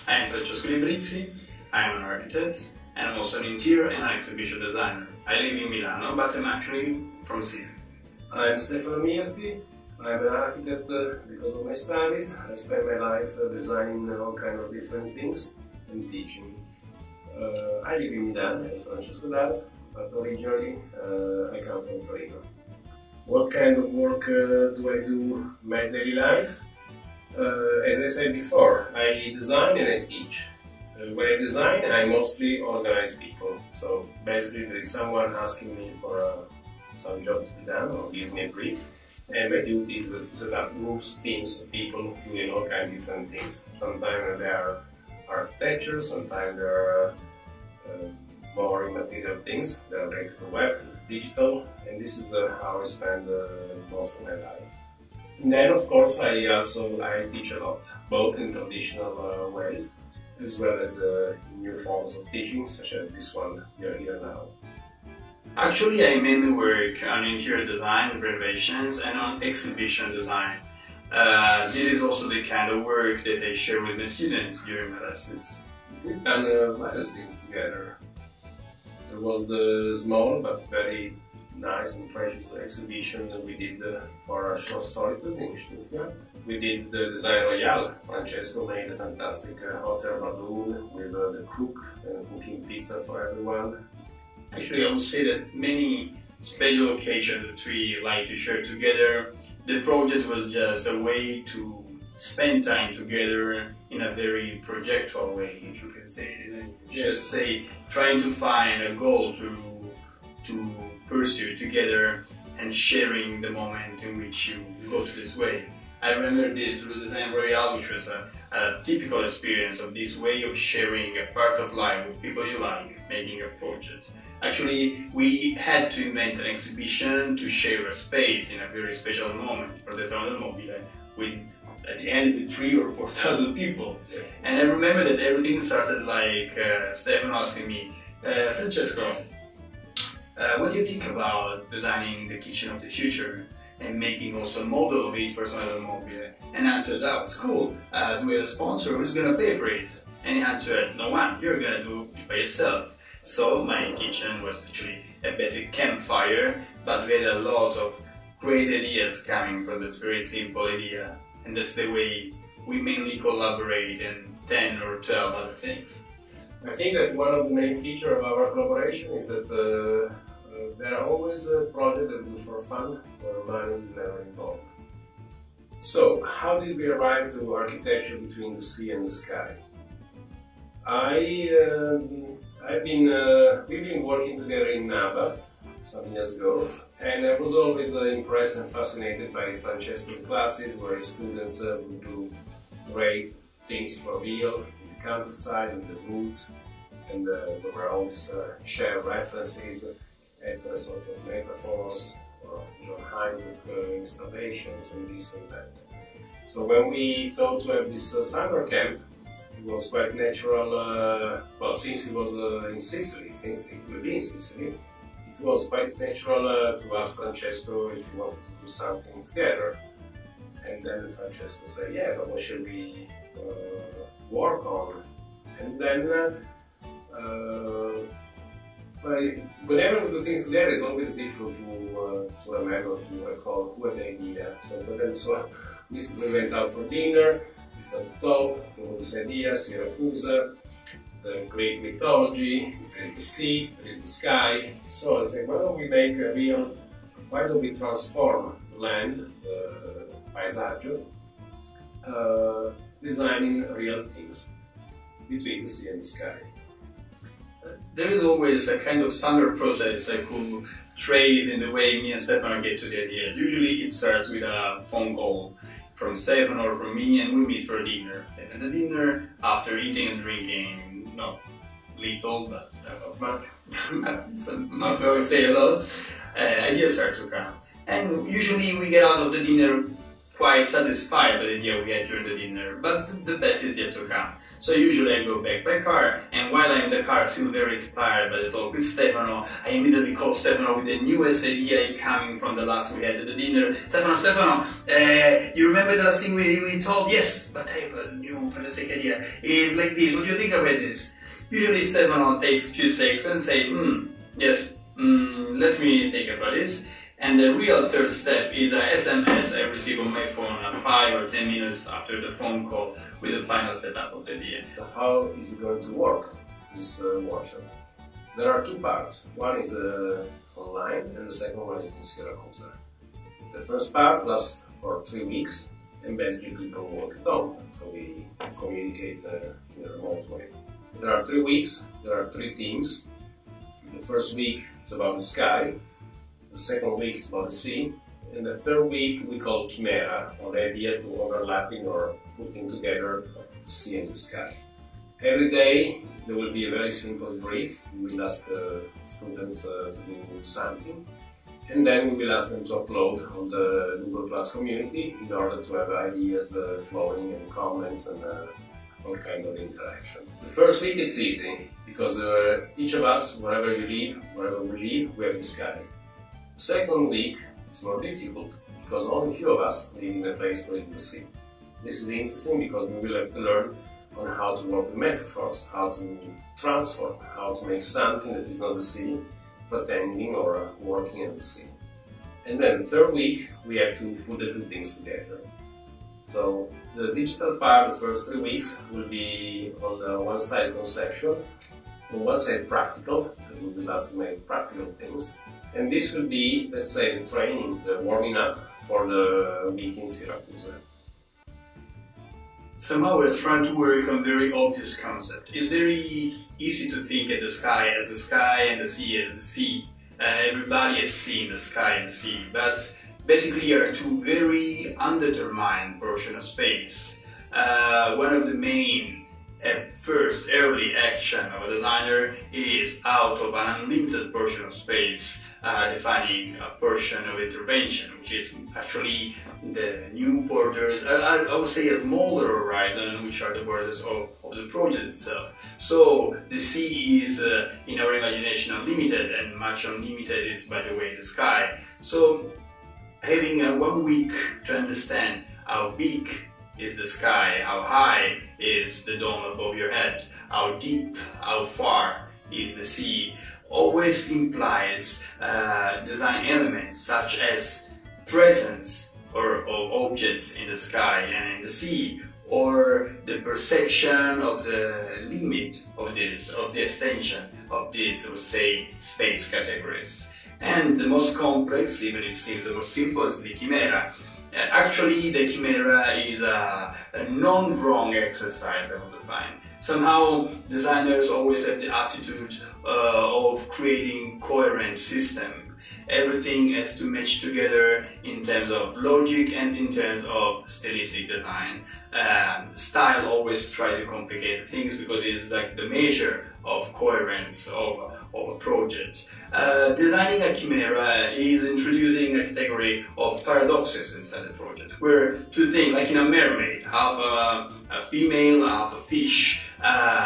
I'm Francesco Librizzi, I'm an architect, and I'm also an interior and an exhibition designer. I live in Milano, but I'm actually from Sicily. I'm Stefano Mirti, I'm an architect because of my studies. I spend my life designing all kinds of different things and teaching. I live in Milan, as Francesco does, but originally I come from Torino. What kind of work do I do in my daily life? As I said before, I design and I teach. When I design, I mostly organize people. So basically there is someone asking me for some job to be done or give me a brief. And my duty is to set up groups, teams of people doing all kinds of different things. Sometimes they are architecture, sometimes they are more immaterial things that are related to the web, to the digital, and this is how I spend most of my life. And then, of course, I teach a lot, both in traditional ways, as well as new forms of teaching, such as this one you're here now. Actually, I mainly work on interior design, renovations, and on exhibition design. This is also the kind of work that I share with my students during my lessons. We've done various things together. There was the small but very nice and precious exhibition that we did for Schloss Solitude in Stuttgart. We did the Design Royale. Francesco made a fantastic hotel balloon with the cook and cooking pizza for everyone. Actually, I would say that many special occasions that we like to share together, the project was just a way to spend time together in a very projectual way, if you can say it. Yes. Just say, trying to find a goal to pursue together and sharing the moment in which you go to this way. I remember this Design Royale, which was a typical experience of this way of sharing a part of life with people you like, making a project. Actually, we had to invent an exhibition to share a space in a very special moment for the Salone del Mobile with, at the end, with 3,000 or 4,000 people. Yes. And I remember that everything started like Stefano asking me, Francesco, what do you think about designing the kitchen of the future and making also a model of it for Salone del Mobile? And I answered, that was cool. Do we have a sponsor? Who's going to pay for it? And he answered, no one, you're going to do it by yourself. So my kitchen was actually a basic campfire, but we had a lot of great ideas coming from this very simple idea. And that's the way we mainly collaborate in 10 or 12 other things. I think that one of the main features of our collaboration is that there are always projects that we do for fun, where money is never involved. So, how did we arrive to architecture between the sea and the sky? We've been working together in Nava some years ago, and I was always impressed and fascinated by Francesco's classes, where his students would do great things for real, in the countryside, in the woods, and there were all these shared references at Aristotle's metaphors, or John Heinrich installations, and this and that. So when we thought to have this summer camp, it was quite natural, well, since it was in Sicily, since it will be in Sicily, it was quite natural to ask Francesco if he wanted to do something together. And then Francesco said, yeah, but what should we work on? And then, whenever we do things together, it's always difficult to remember who had the idea. So we went out for dinner, we started to talk, all this idea, Syracuse, the Greek mythology, there is the sea, there is the sky. So I said, why don't we transform the land, the paesaggio, designing real things between the sea and the sky. There is always a kind of standard process I could trace in the way me and Stefano get to the idea. Usually it starts with a phone call from Stefano or from me, and we meet for dinner. And at the dinner, after eating and drinking, not little, but not much, not going to say a lot, ideas start to come. And usually we get out of the dinner quite satisfied by the idea we had during the dinner, but the best is yet to come. So usually I go back by car, and while I'm in the car, still very inspired by the talk with Stefano, I immediately call Stefano with the newest idea coming from the last we had at the dinner. Stefano, you remember the last thing we told? Yes, but I have a new fantastic idea. It's like this, what do you think about this? Usually Stefano takes a few seconds and say, yes, let me think about this. And the real third step is a SMS I receive on my phone 5 or 10 minutes after the phone call with the final setup of the idea. How is it going to work, this workshop? There are two parts. One is online and the second one is in Syracuse. The first part lasts for 3 weeks and basically people work at home, so we communicate in a remote way. There are 3 weeks, there are 3 teams. The first week is about the sky. The second week is about the sea, and the third week we call Chimera, or the idea to overlapping or putting together the sea and the sky. Every day there will be a very simple brief. We will ask students to do something, and then we will ask them to upload on the Google Plus community in order to have ideas flowing and comments and all kind of interaction. The first week it's easy, because each of us, wherever we live, we have the sky. The second week is more difficult, because only a few of us live in a place where is the sea. This is interesting because we will have to learn on how to work with metaphors, how to transform, how to make something that is not the sea, pretending or working as the sea. And then the third week we have to put the two things together. So the digital part, the first 3 weeks, will be on the one side conceptual, on one side practical, and we will ask to make practical things. And this will be, let's say, the training, the warming up for the week in Syracuse. Somehow we're trying to work on very obvious concept. It's very easy to think of the sky as the sky and the sea as the sea. Everybody has seen the sky and the sea, but basically are two very undetermined portions of space. One of the main first early action of a designer is out of an unlimited portion of space, defining a portion of intervention, which is actually the new borders, I would say a smaller horizon, which are the borders of the project itself. So the sea is, in our imagination, unlimited, and much unlimited is, by the way, the sky. So having 1 week to understand how big is the sky, how high is the dome above your head, how deep, how far is the sea, always implies design elements such as presence of objects in the sky and in the sea, or the perception of the limit of the extension of these, I would say, space categories. And the most complex, even it seems the most simple, is the chimera. Actually, the chimera is a non-wrong exercise, I would define. Somehow, designers always have the attitude of creating coherent system. Everything has to match together in terms of logic and in terms of stylistic design. Style always tries to complicate things because it's like the measure of coherence of a project. Designing a chimera is introducing a category of paradoxes inside the project, where two things, like in a mermaid, half a female, half a fish,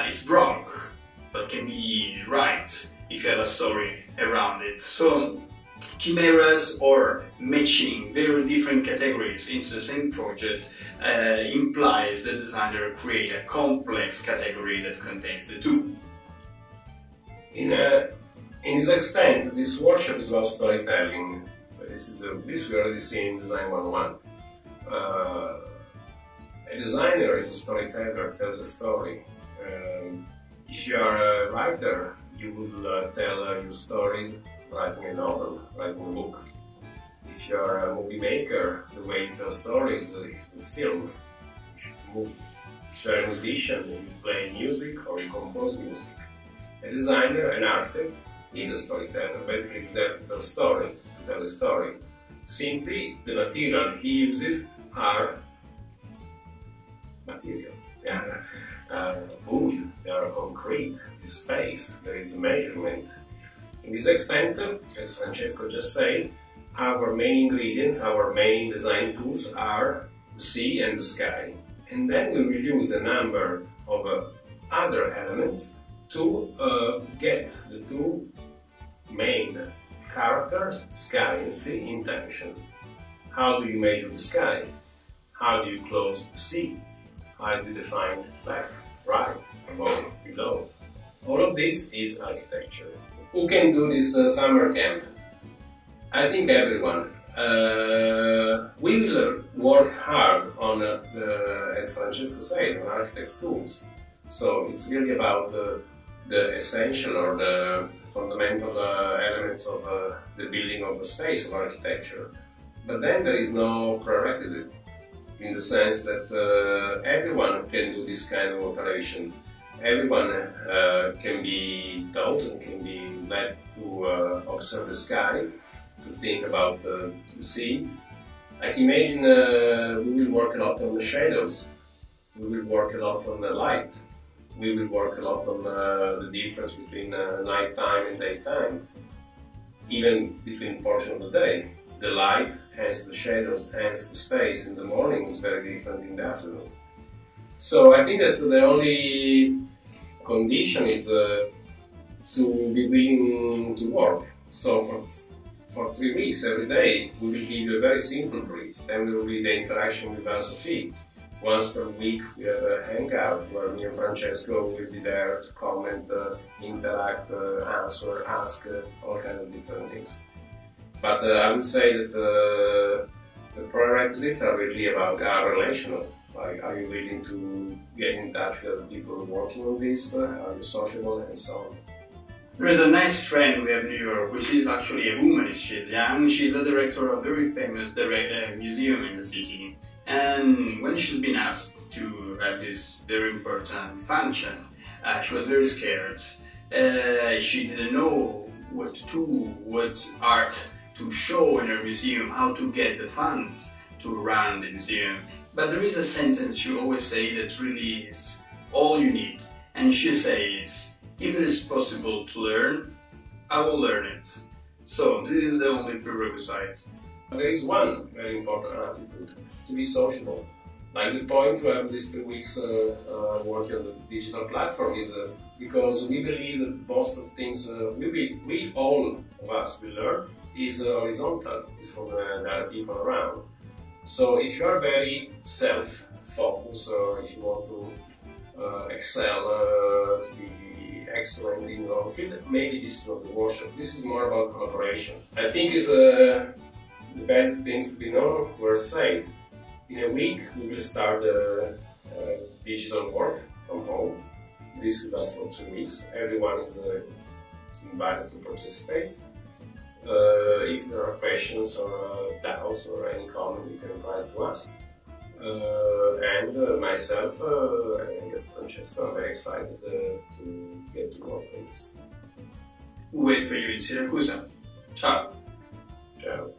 is wrong, but can be right if you have a story around it. So chimeras or matching very different categories into the same project implies the designer create a complex category that contains the two. In this extent, this workshop is about storytelling. This we already see in Design 101. A designer is a storyteller, tells a story. If you are a writer, you will tell your stories writing a novel, writing a book. If you are a movie maker, the way you tell stories is with film. If you are a musician, you play music or you compose music. A designer, an architect, is a storyteller. Basically, it's there to tell a story, to tell a story. Simply, the material he uses are material. They are wood, they are concrete, it's space, there is a measurement. In this extent, as Francesco just said, our main ingredients, our main design tools are the sea and the sky. And then we will use a number of other elements to get the two main characters, sky and sea, in tension. How do you measure the sky? How do you close the sea? How do you define left, right, above, below? All of this is architecture. Who can do this summer camp? I think everyone. We will work hard on, as Francesco said, on architect's tools. So it's really about the essential or the fundamental elements of the building of a space of architecture. But then there is no prerequisite, in the sense that everyone can do this kind of operation. Everyone can be taught and can be led to observe the sky, to think about the sea. Like imagine we will work a lot on the shadows, we will work a lot on the light, we will work a lot on the difference between nighttime and daytime, even between portion of the day. The light, hence the shadows, hence the space in the morning is very different in the afternoon. So I think that the only condition is to be willing to work. So for 3 weeks every day we will give you a very simple brief. Then there will be the interaction with Sophie. Once per week we have a hangout where me and Francesco will be there to comment, interact, answer, ask, all kinds of different things. But I would say that the prerequisites are really about our relational. Like, are you willing to get in touch with other people working on this? Are you sociable, and so on? There is a nice friend we have in New York, which is actually a humanist. She's young, she's the director of a very famous museum in the city. And when she's been asked to have this very important function, she was very scared. She didn't know what to do, what art to show in her museum, how to get the funds to run the museum. But there is a sentence she always say that really is all you need. And she says, if it is possible to learn, I will learn it. So this is the only prerequisite. There is one very important attitude, to be sociable. Like the point to have these 3 weeks working on the digital platform is because we believe that most of things we all of us will learn is horizontal, is from the other people around. So if you are very self-focused, or if you want to excel, be excellent in your own field, maybe this is not the workshop. This is more about collaboration. I think is the basic things to be known were said. In a week we will start the digital work from home. This will last for 2 weeks. Everyone is invited to participate. If there are questions or doubts or any comment, you can write to us. And myself, I guess Francesco, I'm very excited to get to work on this. Wait for you in Siracusa. Ciao. Ciao.